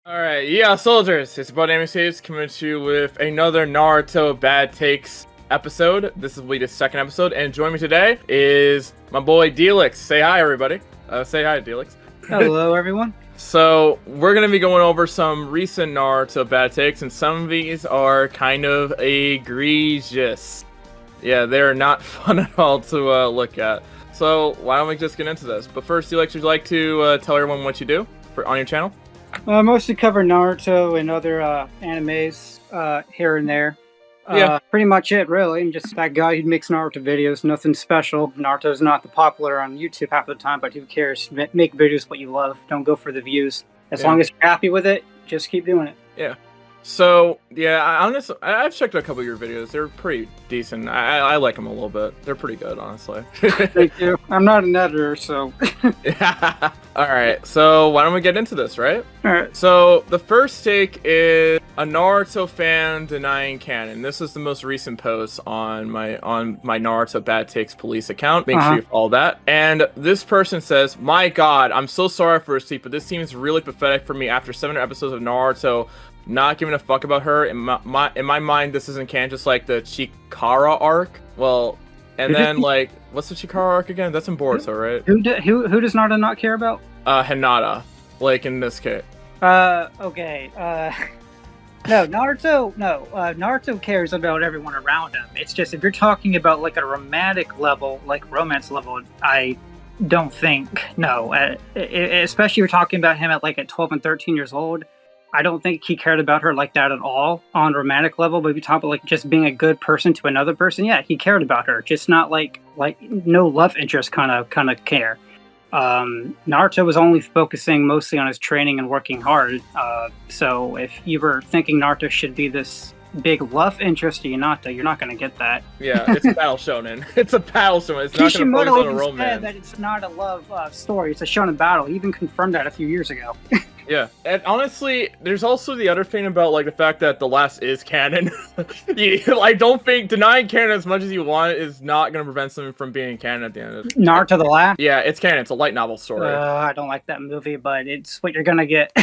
Alright, yeah, soldiers, it's about NFTs coming to you with another Naruto Bad Takes episode. This will be the second episode, and joining me today is my boy Delix. Say hi, everybody. Say hi, Delix. Hello, everyone. So, we're going to be going over some recent Naruto Bad Takes, and some of these are kind of egregious. Yeah, they're not fun at all to look at. So, why don't we just get into this? But first, Delix, would you like to tell everyone what you do on your channel? I mostly cover Naruto and other animes here and there. Yeah. Pretty much it, really. I'm just that guy who makes Naruto videos. Nothing special. Naruto's not the popular on YouTube half the time, but who cares? Make videos what you love. Don't go for the views. As long as you're happy with it, just keep doing it. Yeah. So, yeah, I've checked a couple of your videos. They're pretty decent. I like them a little bit. They're pretty good, honestly. Thank you. I'm not an editor, so... Yeah. Alright, so why don't we get into this, right? Alright. So, the first take is a Naruto fan denying canon. This is the most recent post on my Naruto Bad Takes police account. Make sure you follow that. And this person says, "My god, I'm so sorry for Sleep, but this seems really pathetic for me after 700 episodes of Naruto not giving a fuck about her. In my mind, this isn't canon, just like the Chikara arc." Well, and then like, what's the Chikara arc again? That's in Boruto, right? Who does Naruto not care about? Hinata, like in this case. Okay. No, Naruto cares about everyone around him. It's just, if you're talking about like a romantic level, like romance level, I don't think, no. Especially you're talking about him at 12 and 13 years old. I don't think he cared about her like that at all on romantic level. But if you talk about like just being a good person to another person, yeah, he cared about her. Just not like no love interest kind of care. Naruto was only focusing mostly on his training and working hard. So if you were thinking Naruto should be this big love interest to Hinata, you're not going to get that. Yeah, it's a battle shonen. It's a battle shonen. It's not going to focus on a romance. Said that it's not a love story. It's a shonen battle. He even confirmed that a few years ago. Yeah, and honestly, there's also the other thing about like the fact that the last is canon. I don't think denying canon as much as you want is not going to prevent something from being canon at the end of it. Naruto the Last? Yeah, it's canon. It's a light novel story. I don't like that movie, but it's what you're gonna get.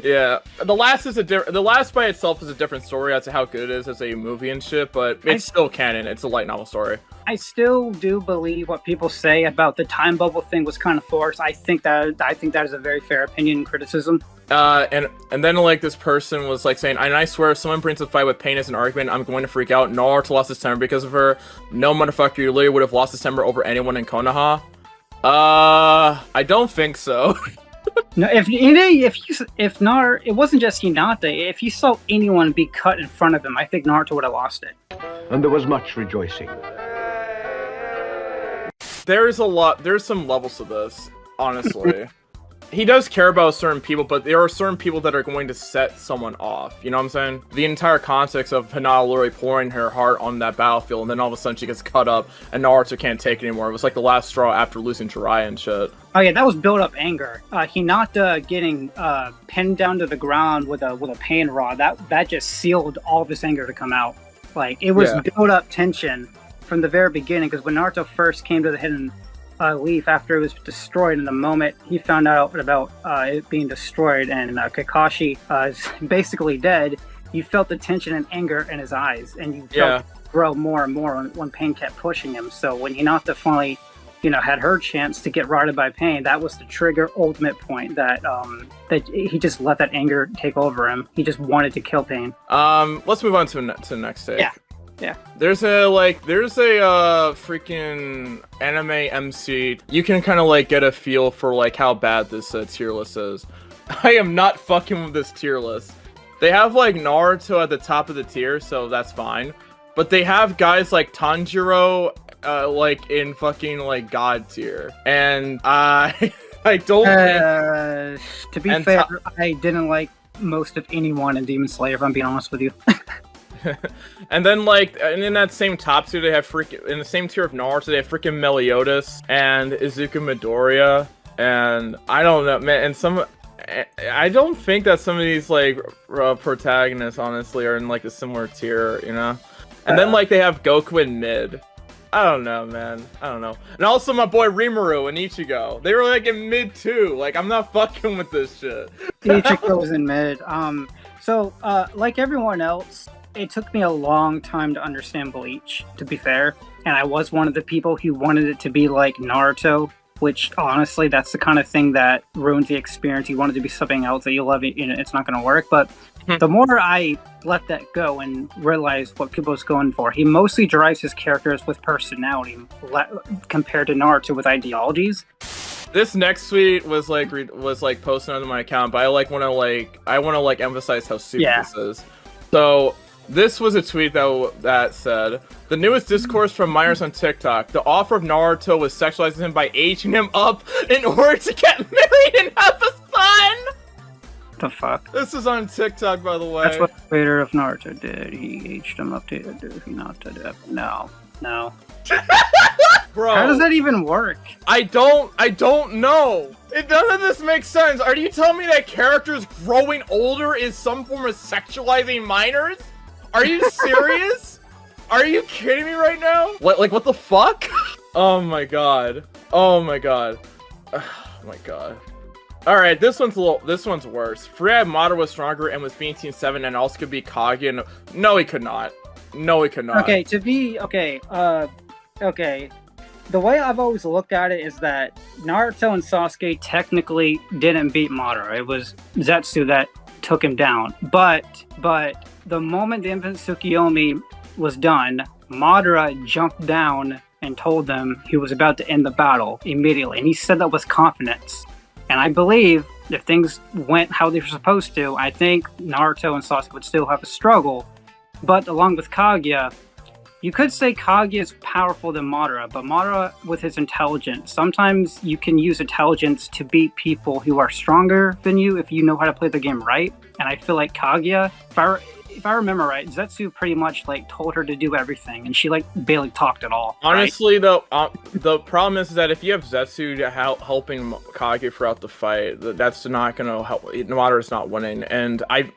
Yeah, the last by itself is a different story as to how good it is as a movie and shit, but it's still canon. It's a light novel story. I still do believe what people say about the time bubble thing was kind of forced. I think that is a very fair opinion and criticism. And then like this person was like saying, "And I swear, if someone brings a fight with pain as an argument, I'm going to freak out. Naruto lost his temper because of her. No motherfucker, you literally would have lost his temper over anyone in Konoha." I don't think so. No, if Naruto, it wasn't just Hinata. If you saw anyone be cut in front of him, I think Naruto would have lost it. And there was much rejoicing. There's some levels to this, honestly. He does care about certain people, but there are certain people that are going to set someone off. You know what I'm saying? The entire context of Hinata literally pouring her heart on that battlefield, and then all of a sudden she gets cut up, and Naruto can't take it anymore. It was like the last straw after losing Jiraiya and shit. Oh yeah, that was built-up anger. Hinata getting pinned down to the ground with a pain rod, that just sealed all of his anger to come out. Like, it was built-up tension from the very beginning, because when Naruto first came to the Hidden Leaf after it was destroyed, in the moment he found out about it being destroyed and Kakashi is basically dead, you felt the tension and anger in his eyes, and you felt it grow more and more when pain kept pushing him. So when Hinata finally, had her chance to get routed by pain, that was the trigger ultimate point that he just let that anger take over him. He just wanted to kill pain. Let's move on to the next take. Yeah. There's a freaking anime MC. You can kind of like get a feel for like how bad this tier list is. I am not fucking with this tier list. They have like Naruto at the top of the tier, so that's fine. But they have guys like Tanjiro, like in fucking like God tier, and I don't. To be fair, I didn't like most of anyone in Demon Slayer, if I'm being honest with you. And then like, and in that same top tier, they have in the same tier of Naruto, they have freaking Meliodas and Izuku Midoriya, and I don't know, man. And I don't think that some of these like protagonists honestly are in like a similar tier, And then like they have Goku in mid. I don't know, man. I don't know. And also my boy Rimuru and Ichigo. They were like in mid too. Like I'm not fucking with this shit. Ichigo was in mid. So like everyone else, it took me a long time to understand Bleach, to be fair. And I was one of the people who wanted it to be like Naruto, which honestly, that's the kind of thing that ruins the experience. You want it to be something else that you love, it's not going to work. But the more I let that go and realized what Kubo's going for, he mostly drives his characters with personality compared to Naruto with ideologies. This next tweet was like posted on my account, but I want to emphasize how stupid this is. So this was a tweet that said, the newest discourse from minors on TikTok. The offer of Naruto was sexualizing him by aging him up in order to get married and have a son. The fuck? This is on TikTok, by the way. That's what the creator of Naruto did. He aged him up to do he not to do. No. Bro, how does that even work? I don't know. None of this makes sense. Are you telling me that characters growing older is some form of sexualizing minors? Are you serious? Are you kidding me right now? What the fuck? Oh my god. Oh my god. Oh my god. All right, this one's worse. Freya Madara was stronger and was being Team 7 and also could be Kage. And no, he could not. No, he could not. Okay, okay. The way I've always looked at it is that Naruto and Sasuke technically didn't beat Madara. It was Zetsu that took him down. But the moment the infant Tsukiyomi was done, Madara jumped down and told them he was about to end the battle immediately. And he said that with confidence. And I believe if things went how they were supposed to, I think Naruto and Sasuke would still have a struggle. But along with Kaguya, you could say Kaguya is powerful than Madara, but Madara with his intelligence, sometimes you can use intelligence to beat people who are stronger than you if you know how to play the game right. And I feel like Kaguya, if I remember right, Zetsu pretty much told her to do everything, and she barely talked at all. Honestly, though, the problem is that if you have Zetsu helping Kage throughout the fight, that's not gonna help. Madara's not winning, and I'm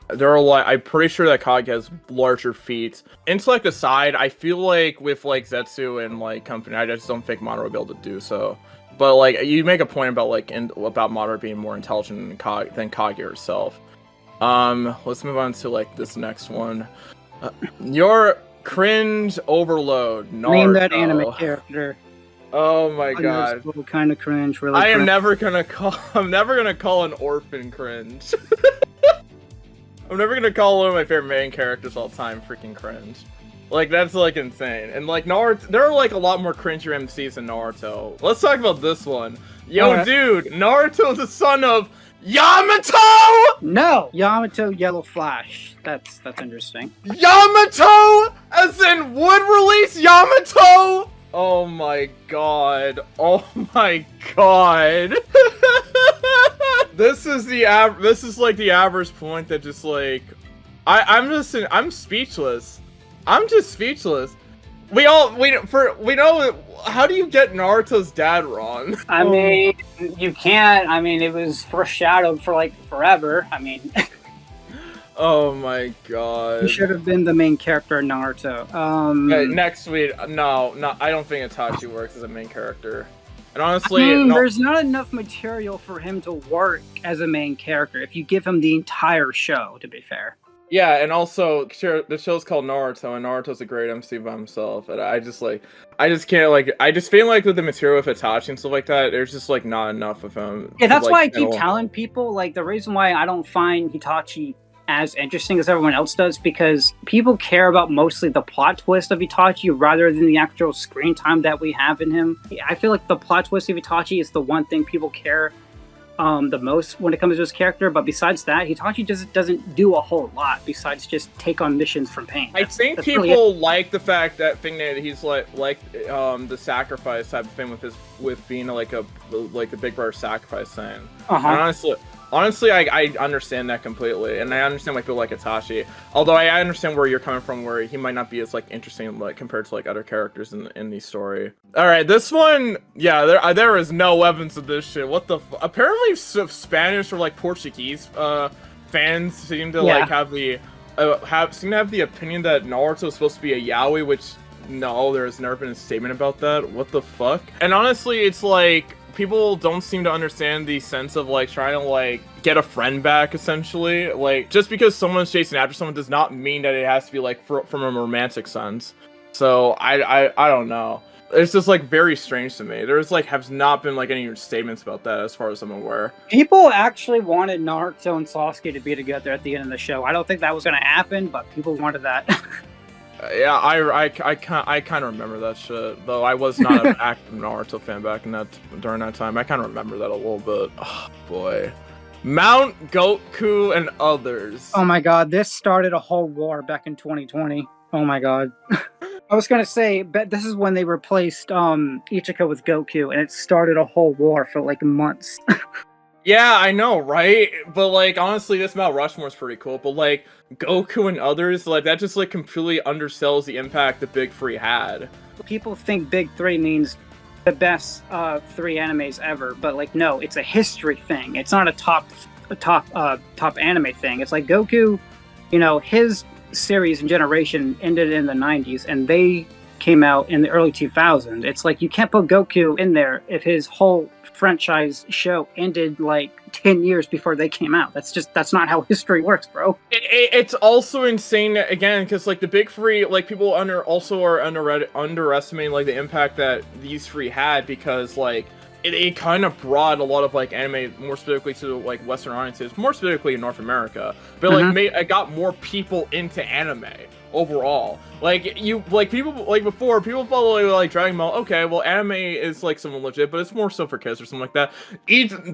pretty sure that Kage has larger feats. Intellect aside, I feel like with Zetsu and company, I just don't think Madara will be able to do so. But you make a point about about Madara being more intelligent than Kage herself. Let's move on to this next one. Your cringe overload. Naruto. Name that anime character. Oh my god. What kind of cringe? Really? I'm never gonna call an orphan cringe. I'm never gonna call one of my favorite main characters all time freaking cringe. That's insane. And Naruto, there are a lot more cringier MCs than Naruto. Let's talk about this one. Yo, dude, Naruto is the son of Yamato! No! Yamato Yellow Flash. That's interesting. Yamato! As in would release Yamato? Oh my god. Oh my god. This is the average point that just I'm speechless. I'm just speechless. We know. How do you get Naruto's dad wrong? I mean, you can't. I mean, it was foreshadowed for forever. I mean, oh my god. He should have been the main character in Naruto. Okay, next week, no, I don't think Hitachi works as a main character. And honestly, there's not enough material for him to work as a main character if you give him the entire show. To be fair. Yeah, and also, the show's called Naruto, and Naruto's a great MC by himself, and I just can't, I just feel with the material with Hitachi and stuff like that, there's just, not enough of him. Yeah, that's why I keep telling people, the reason why I don't find Hitachi as interesting as everyone else does, because people care about mostly the plot twist of Hitachi rather than the actual screen time that we have in him. I feel like the plot twist of Hitachi is the one thing people care the most when it comes to his character, but besides that, Hitachi just doesn't do a whole lot besides just take on missions from pain. I think people really like the fact that he's the sacrifice type of thing with being a big brother sacrifice thing. And honestly, I understand that completely, and I understand why people like Hitachi. Although I understand where you're coming from, where he might not be as interesting compared to other characters in the story. All right, this one, yeah, there is no evidence of this shit. What the? Apparently, Spanish or Portuguese fans seem to have the opinion that Naruto is supposed to be a yaoi, which no, there's never been a statement about that. What the fuck? And honestly, it's like people don't seem to understand the sense of like trying to like get a friend back, essentially. Like, just because someone's chasing after someone does not mean that it has to be like from a romantic sense. So I don't know. It's just like very strange to me. There's like has not been like any statements about that as far as I'm aware. People actually wanted Naruto and Sasuke to be together at the end of the show. I don't think that was going to happen, but people wanted that. Yeah, I kind of remember that shit. Though I was not an active Naruto fan back in during that time. I kind of remember that a little bit. Oh, boy. Mount Goku and others. Oh my god, this started a whole war back in 2020. Oh my god. I was gonna say, but this is when they replaced Ichika with Goku, and it started a whole war for like months. Yeah, I know, right? But like, honestly, this Mount Rushmore is pretty cool. But like, Goku and others, like that just like completely undersells the impact the Big Three had. People think Big Three means the best three animes ever, but like, no, it's a history thing. It's not a top anime thing. It's like Goku, you know, his series and generation ended in the 90s, and they came out in the early 2000s. It's like you can't put Goku in there if his whole franchise show ended like 10 years before they came out. That's not how history works, bro. It's also insane again because like the Big Three, like people are underestimating like the impact that these three had, because like it kind of brought a lot of like anime more specifically to like Western audiences, more specifically in North America, but like it got more people into anime overall. Like people like before, people follow like Dragon Ball. Okay, well, anime is like somewhat legit, but it's more so for kids or something like that.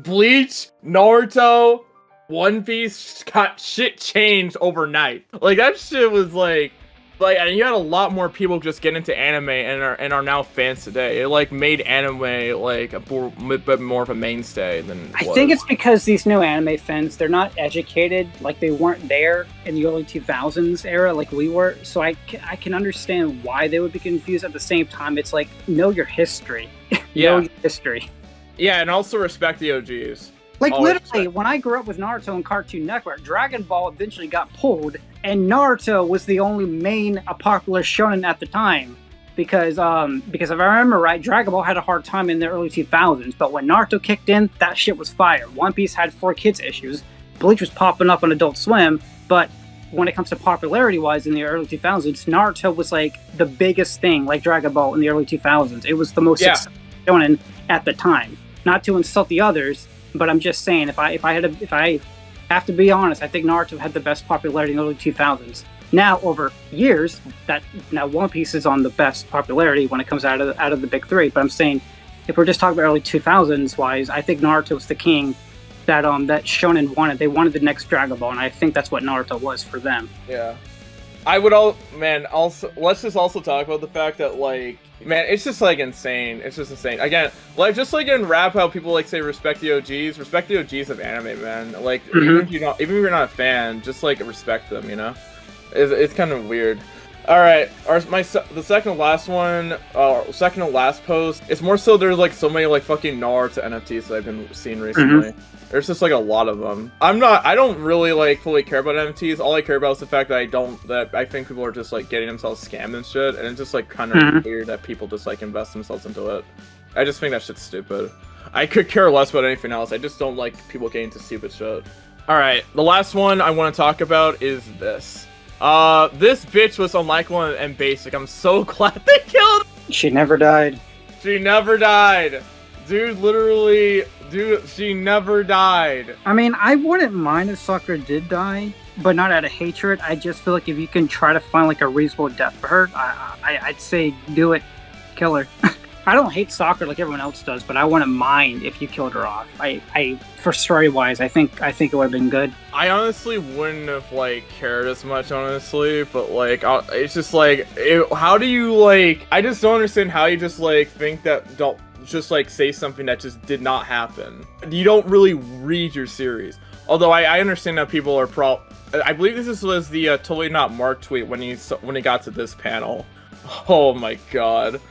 Bleach, Naruto, One Piece got shit changed overnight. Like that shit was like, and you had a lot more people just get into anime and are now fans today. It like made anime like a bit more of a mainstay than I think it's because these new anime fans, they're not educated, like they weren't there in the early 2000s era like we were. So I can understand why they would be confused. At the same time, it's like, know your history. Know your history. Yeah, and also respect the OGs. Like literally, when I grew up with Naruto and Cartoon Network, Dragon Ball eventually got pulled, and Naruto was the only main popular shonen at the time. Because if I remember right, Dragon Ball had a hard time in the early 2000s, but when Naruto kicked in, that shit was fire. One Piece had 4Kids issues, Bleach was popping up on Adult Swim, but when it comes to popularity-wise in the early 2000s, Naruto was like the biggest thing, like Dragon Ball in the early 2000s. It was the most successful shonen at the time. Not to insult the others, but I'm just saying, if I have to be honest, I think Naruto had the best popularity in the early 2000s. Now, over years, now One Piece is on the best popularity when it comes out of the Big Three. But I'm saying, if we're just talking about early 2000s wise, I think Naruto was the king that Shonen wanted. They wanted the next Dragon Ball, and I think that's what Naruto was for them. Yeah. Also, let's just also talk about the fact that, like, man, it's just, like, insane. It's just insane. Again, like, just like in rap, how people, like, say respect the OGs of anime, man. Like, even if you're not a fan, just, like, respect them, you know? It's kind of weird. Alright, the second to last post, it's more so there's, like, so many, like, fucking Naruto NFTs that I've been seeing recently. There's just like a lot of them. I don't really like fully care about NFTs. All I care about is the fact that I think people are just like getting themselves scammed and shit, and it's just like kind of weird that people just like invest themselves into it. I just think that shit's stupid. I could care less about anything else. I just don't like people getting into stupid shit. Alright, the last one I want to talk about is this. This bitch was unlikable and basic. I'm so glad they killed her. She never died. She never died. Dude, she never died. I mean, I wouldn't mind if Sakura did die, but not out of hatred. I just feel like if you can try to find like a reasonable death for her, I'd say do it. Kill her. I don't hate Sakura like everyone else does, but I wouldn't mind if you killed her off. For story-wise, I think it would have been good. I honestly wouldn't have like cared as much, honestly, but like it's just like, how do you like? I just don't understand how you just like think that don't just like say something that just did not happen. You don't really read your series. Although I understand that people are I believe this was the totally not Mark tweet when he got to this panel. Oh my god.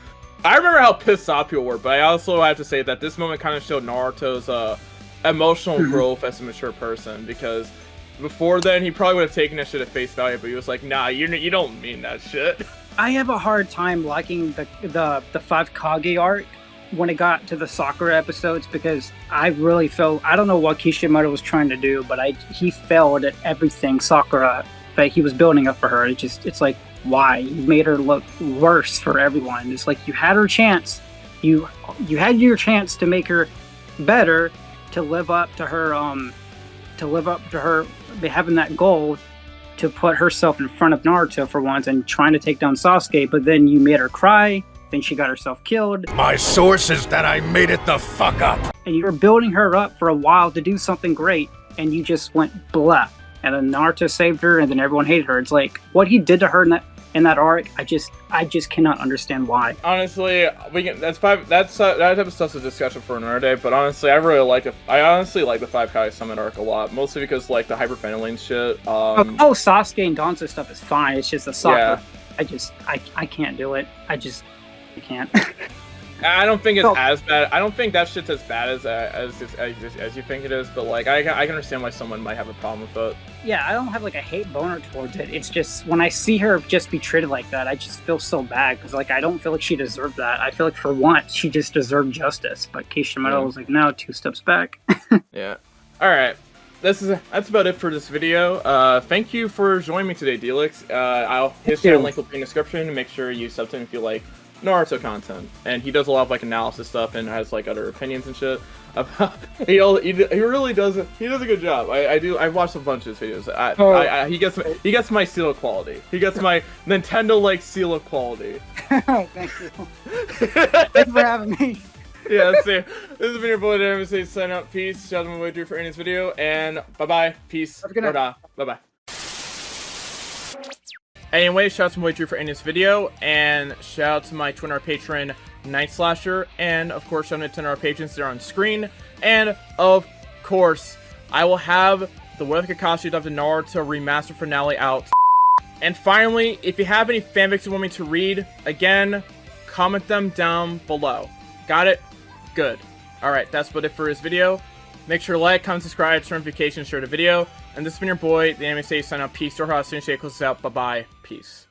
I remember how pissed off people were, but I also have to say that this moment kind of showed Naruto's emotional growth as a mature person, because before then he probably would have taken that shit at face value, but he was like, nah, you don't mean that shit. I have a hard time liking the Five Kage arc when it got to the Sakura episodes, because I really felt, I don't know what Kishimoto was trying to do, but he failed at everything Sakura that he was building up for her. It's like, why? You made her look worse for everyone. It's like, you had her chance. You had your chance to make her better, to live up to her having that goal to put herself in front of Naruto for once and trying to take down Sasuke, but then you made her cry, then she got herself killed. My source is that I made it the fuck up. And you were building her up for a while to do something great, and you just went blah. And then Naruto saved her, and then everyone hated her. It's like, what he did to her in that arc, I just cannot understand why. Honestly, that type of stuff's a discussion for another day. But honestly, I honestly like the Five Kage Summit arc a lot, mostly because like the hyperventilating shit. Sasuke and Danzo stuff is fine. It's just the Sakura. Yeah. I can't do it. I can't. I don't think it's as bad. I don't think that shit's as bad as you think it is. But like, I can understand why someone might have a problem with it. Yeah, I don't have like a hate boner towards it. It's just when I see her just be treated like that, I just feel so bad, because like I don't feel like she deserved that. I feel like for once she just deserved justice. But Kishimoto was like, no, 2 steps back. Yeah. All right. That's about it for this video. Thank you for joining me today, Delix. His channel link will be in the description. Make sure you sub to him if you like Naruto content, and he does a lot of like analysis stuff and has like other opinions and shit. He really does. He does a good job. I've watched a bunch of his videos. He gets my seal of quality. He gets my Nintendo like seal of quality. Thank you. Thanks for having me. Yeah, let's see. This has been your boy there. Say sign out. Peace. Shout out to my way for this video, and bye bye. Peace. Bye bye. Anyway, shout out to my way for this video, and shout out to my Twitter patron Night Slasher, and of course shout out to our patrons there on screen, and of course I will have the What If Kakashi of the Naruto remastered finale out. And finally, if you have any fanfics you want me to read, again, comment them down below. Got it? Good. Alright, that's about it for this video. Make sure to like, comment, subscribe, turn notifications, share the video. And this has been your boy, the Anime Sage, sign out. Peace. Or how soon as closes out. Bye bye. Peace.